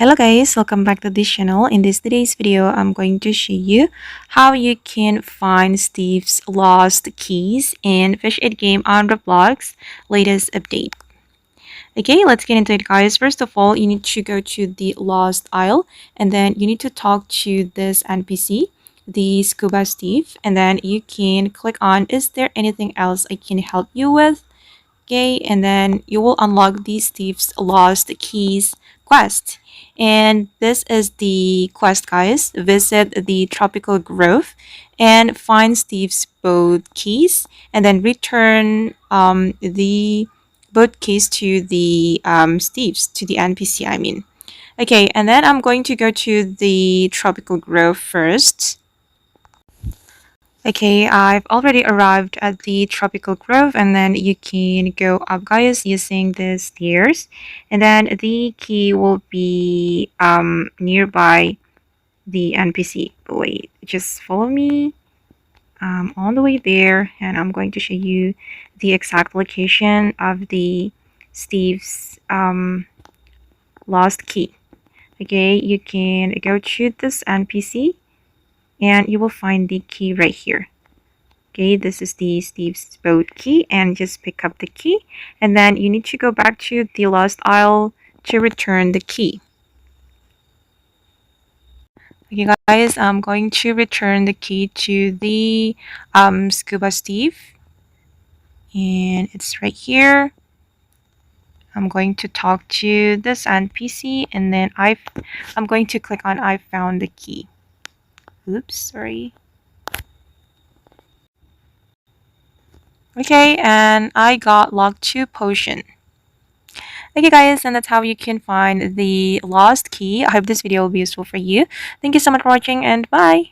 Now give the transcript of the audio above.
Hello guys, welcome back to this channel. In today's video, I'm going to show you how you can find Steve's lost keys in Fish It game on Roblox latest update. Okay, let's get into it guys. First of all, you need to go to the lost aisle and then you need to talk to this NPC, the Scuba Steve, and then you can click on is there anything else I can help you with? Okay, and then you will unlock the Steve's Lost Keys quest. And this is the quest, guys. Visit the tropical grove and find Steve's boat keys, and then return the boat keys to the Steve's to the NPC. I mean, okay, and then I'm going to go to the tropical grove first. Okay, I've already arrived at the tropical grove, and then you can go up guys using the stairs, and then the key will be nearby the NPC. But wait, just follow me on the way there, and I'm going to show you the exact location of the Steve's lost key. Okay, you can go to this NPC and you will find the key right here. Okay, this is the Steve's boat key, and just pick up the key, and then you need to go back to the lost aisle to return the key. Okay guys, I'm going to return the key to the Scuba Steve, and it's right here. I'm going to talk to this NPC, and then I'm going to click on I found the key. Oops, sorry. Okay, and I got log 2 potion. Okay guys, and that's how you can find the lost key. I hope this video will be useful for you. Thank you so much for watching, and bye!